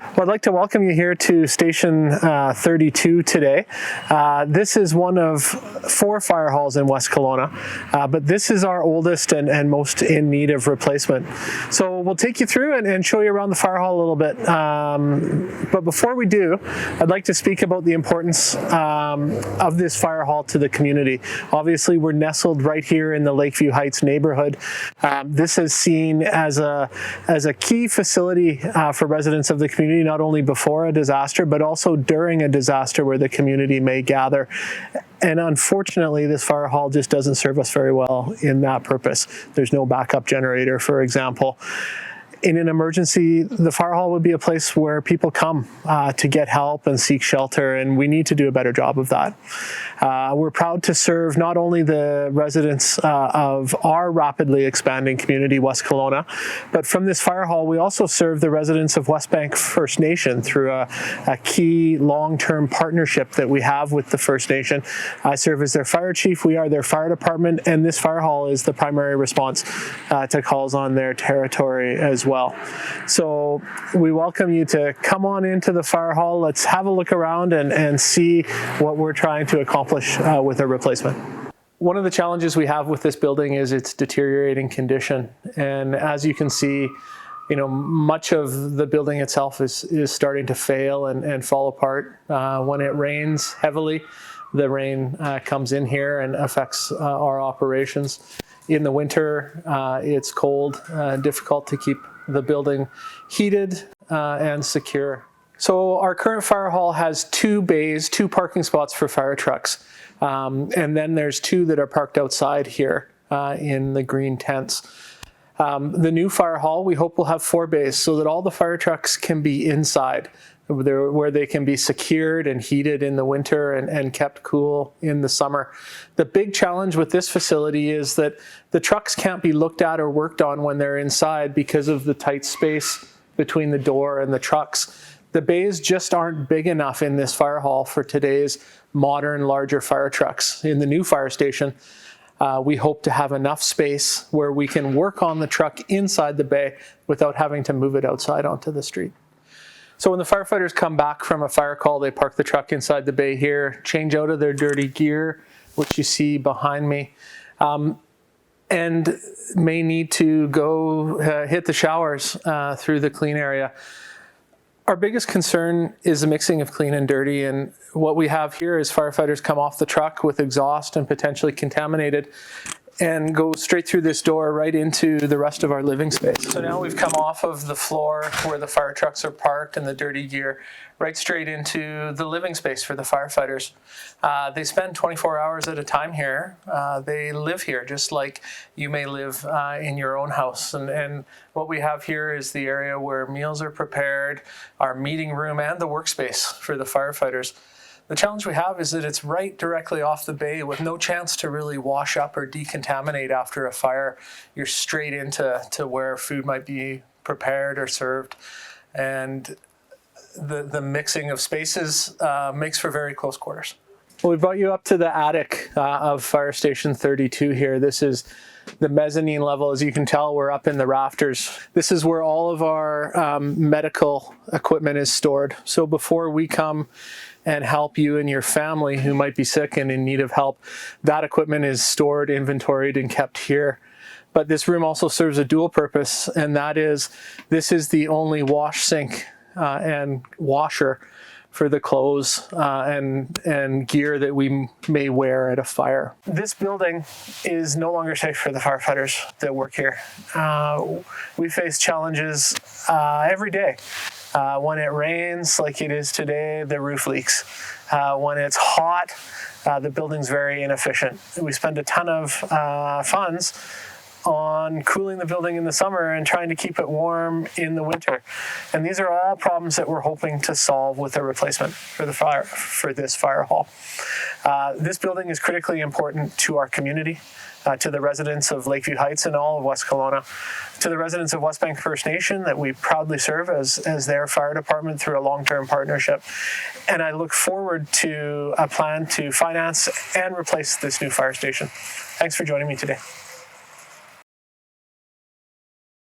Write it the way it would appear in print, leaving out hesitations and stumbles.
Well, I'd like to welcome you here to Station 32 today. This is one of 4 fire halls in West Kelowna, but this is our oldest and most in need of replacement. So we'll take you through and show you around the fire hall a little bit. But before we do, I'd like to speak about the importance of this fire hall to the community. Obviously, we're nestled right here in the Lakeview Heights neighborhood. This is seen as a key facility for residents of the community, not only before a disaster, but also during a disaster where the community may gather. And unfortunately, this fire hall just doesn't serve us very well in that purpose. There's no backup generator, for example. In an emergency, the fire hall would be a place where people come to get help and seek shelter, and we need to do a better job of that. We're proud to serve not only the residents of our rapidly expanding community, West Kelowna, but from this fire hall, we also serve the residents of Westbank First Nation through a key long-term partnership that we have with the First Nation. I serve as their fire chief, we are their fire department, and this fire hall is the primary response to calls on their territory as well. So we welcome you to come on into the fire hall. Let's have a look around and see what we're trying to accomplish with a replacement. One of the challenges we have with this building is its deteriorating condition. And as you can see, much of the building itself is starting to fail and fall apart. When it rains heavily, the rain comes in here and affects our operations. In the winter, it's cold, difficult to keep the building heated and secure. So our current fire hall has 2 bays, 2 parking spots for fire trucks. And then there's 2 that are parked outside here in the green tents. The new fire hall, we hope will have 4 bays so that all the fire trucks can be inside, where they can be secured and heated in the winter and kept cool in the summer. The big challenge with this facility is that the trucks can't be looked at or worked on when they're inside because of the tight space between the door and the trucks. The bays just aren't big enough in this fire hall for today's modern, larger fire trucks. In the new fire station, we hope to have enough space where we can work on the truck inside the bay without having to move it outside onto the street. So when the firefighters come back from a fire call, they park the truck inside the bay here, change out of their dirty gear, which you see behind me, and may need to go hit the showers through the clean area. Our biggest concern is the mixing of clean and dirty, and what we have here is firefighters come off the truck with exhaust and potentially contaminated and go straight through this door right into the rest of our living space. So now we've come off of the floor where the fire trucks are parked and the dirty gear, right straight into the living space for the firefighters. They spend 24 hours at a time here. They live here just like you may live in your own house. And what we have here is the area where meals are prepared, our meeting room, and the workspace for the firefighters. The challenge we have is that it's right directly off the bay with no chance to really wash up or decontaminate after a fire. You're straight into where food might be prepared or served. And the mixing of spaces makes for very close quarters. Well, we brought you up to the attic of Fire Station 32 here. This is the mezzanine level. As you can tell, we're up in the rafters. This is where all of our medical equipment is stored. So before we come and help you and your family who might be sick and in need of help, that equipment is stored, inventoried, and kept here. But this room also serves a dual purpose, and that is, this is the only wash sink and washer for the clothes and gear that we may wear at a fire. This building is no longer safe for the firefighters that work here. We face challenges every day. When it rains, like it is today, the roof leaks. When it's hot, the building's very inefficient. We spend a ton of funds on cooling the building in the summer and trying to keep it warm in the winter. And these are all problems that we're hoping to solve with a replacement for this fire hall. This building is critically important to our community, to the residents of Lakeview Heights and all of West Kelowna, to the residents of Westbank First Nation that we proudly serve as their fire department through a long-term partnership. And I look forward to a plan to finance and replace this new fire station. Thanks for joining me today.